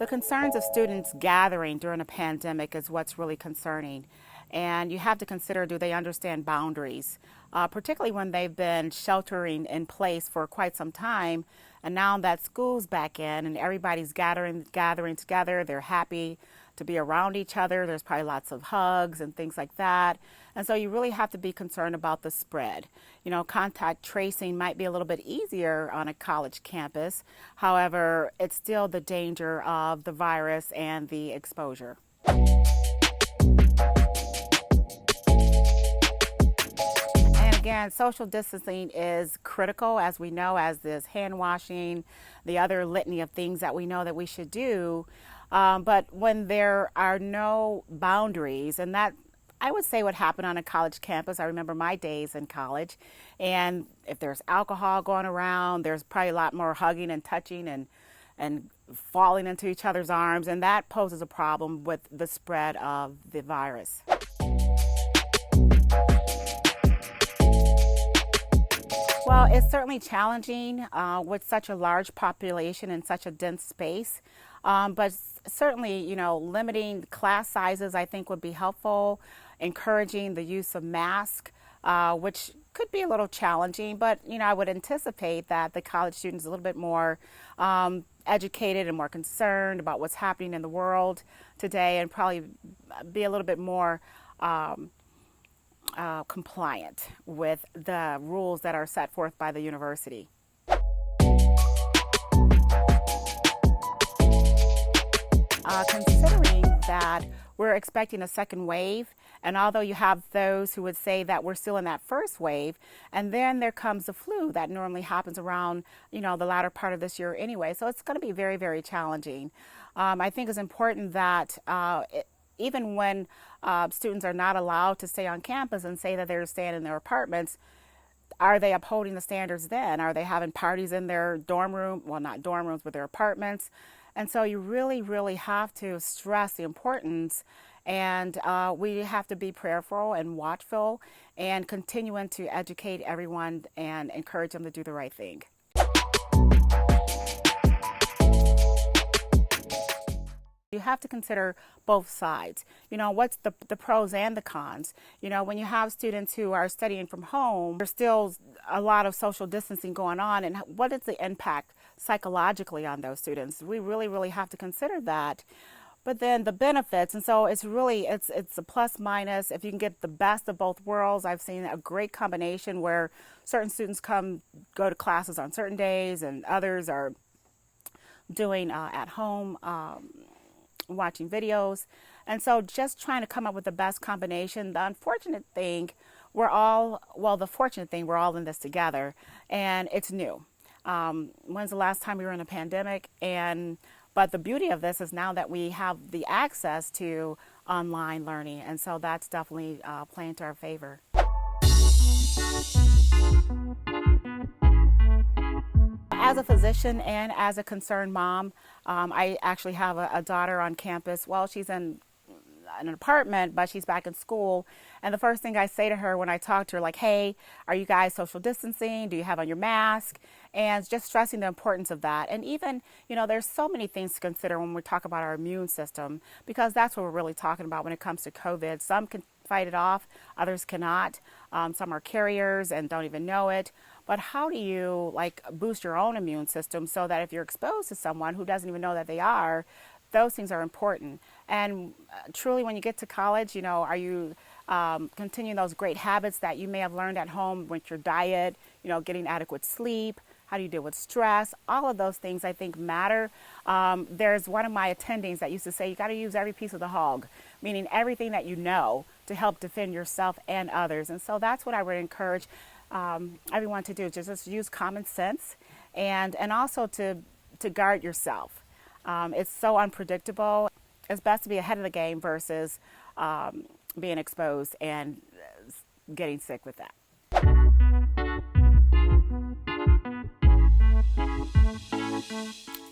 The concerns of students gathering during a pandemic is what's really concerning. And you have to consider, do they understand boundaries, particularly when they've been sheltering in place for quite some time. And now that school's back in and everybody's gathering together, they're happy to be around each other. There's probably lots of hugs and things like that. And so you really have to be concerned about the spread. You know, contact tracing might be a little bit easier on a college campus. However, it's still the danger of the virus and the exposure. And again, social distancing is critical, as we know, as this hand washing, the other litany of things that we know that we should do. But when there are no boundaries, and that I would say what happened on a college campus. I remember my days in college, and if there's alcohol going around, there's probably a lot more hugging and touching and falling into each other's arms, and that poses a problem with the spread of the virus. Well, it's certainly challenging with such a large population in such a dense space, but certainly, you know, limiting class sizes I think would be helpful, encouraging the use of masks, which could be a little challenging, but, you know, I would anticipate that the college students are a little bit more educated and more concerned about what's happening in the world today and probably be a little bit more compliant with the rules that are set forth by the university. Considering that we're expecting a second wave, and although you have those who would say that we're still in that first wave, and then there comes the flu that normally happens around, you know, the latter part of this year anyway. So it's going to be very, very challenging. I think it's important that even when students are not allowed to stay on campus and say that they're staying in their apartments, are they upholding the standards then? Are they having parties in their dorm room? Well, not dorm rooms, but their apartments. And so you really, really have to stress the importance, and we have to be prayerful and watchful and continuing to educate everyone and encourage them to do the right thing. You have to consider both sides. You know, what's the pros and the cons? You know, when you have students who are studying from home, there's still a lot of social distancing going on, and what is the impact psychologically on those students? We really, really have to consider that. But then the benefits, and so it's really, it's a plus minus. If you can get the best of both worlds, I've seen a great combination where certain students go to classes on certain days and others are doing at home watching videos. And so just trying to come up with the best combination. The unfortunate thing, the fortunate thing, we're all in this together, and it's new. When's the last time we were in a pandemic? But the beauty of this is now that we have the access to online learning, and so that's definitely playing to our favor. As a physician and as a concerned mom, I actually have a daughter on campus. Well, she's in an apartment, but she's back in school. And the first thing I say to her when I talk to her, like, hey, are you guys social distancing? Do you have on your mask? And just stressing the importance of that. And even, you know, there's so many things to consider when we talk about our immune system, because that's what we're really talking about when it comes to COVID. Some can fight it off, others cannot. Some are carriers and don't even know it. But how do you boost your own immune system so that if you're exposed to someone who doesn't even know that they are, those things are important. And truly, when you get to college, you know, are you continuing those great habits that you may have learned at home with your diet, you know, getting adequate sleep? How do you deal with stress? All of those things I think matter. There's one of my attendings that used to say, you got to use every piece of the hog, meaning everything that you know to help defend yourself and others. And so that's what I would encourage everyone to do, just use common sense and also to guard yourself. It's so unpredictable. It's best to be ahead of the game versus being exposed and getting sick with that.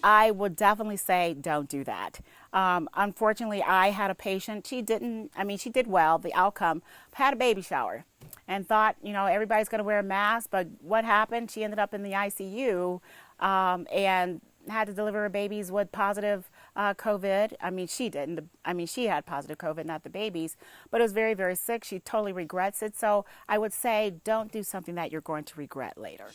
I would definitely say don't do that. Unfortunately, I had a patient, she did well, the outcome, had a baby shower and thought, you know, everybody's going to wear a mask, but what happened? She ended up in the ICU and had to deliver her babies with positive COVID. I mean, she didn't. I mean, she had positive COVID, not the babies, but it was very, very sick. She totally regrets it. So I would say don't do something that you're going to regret later.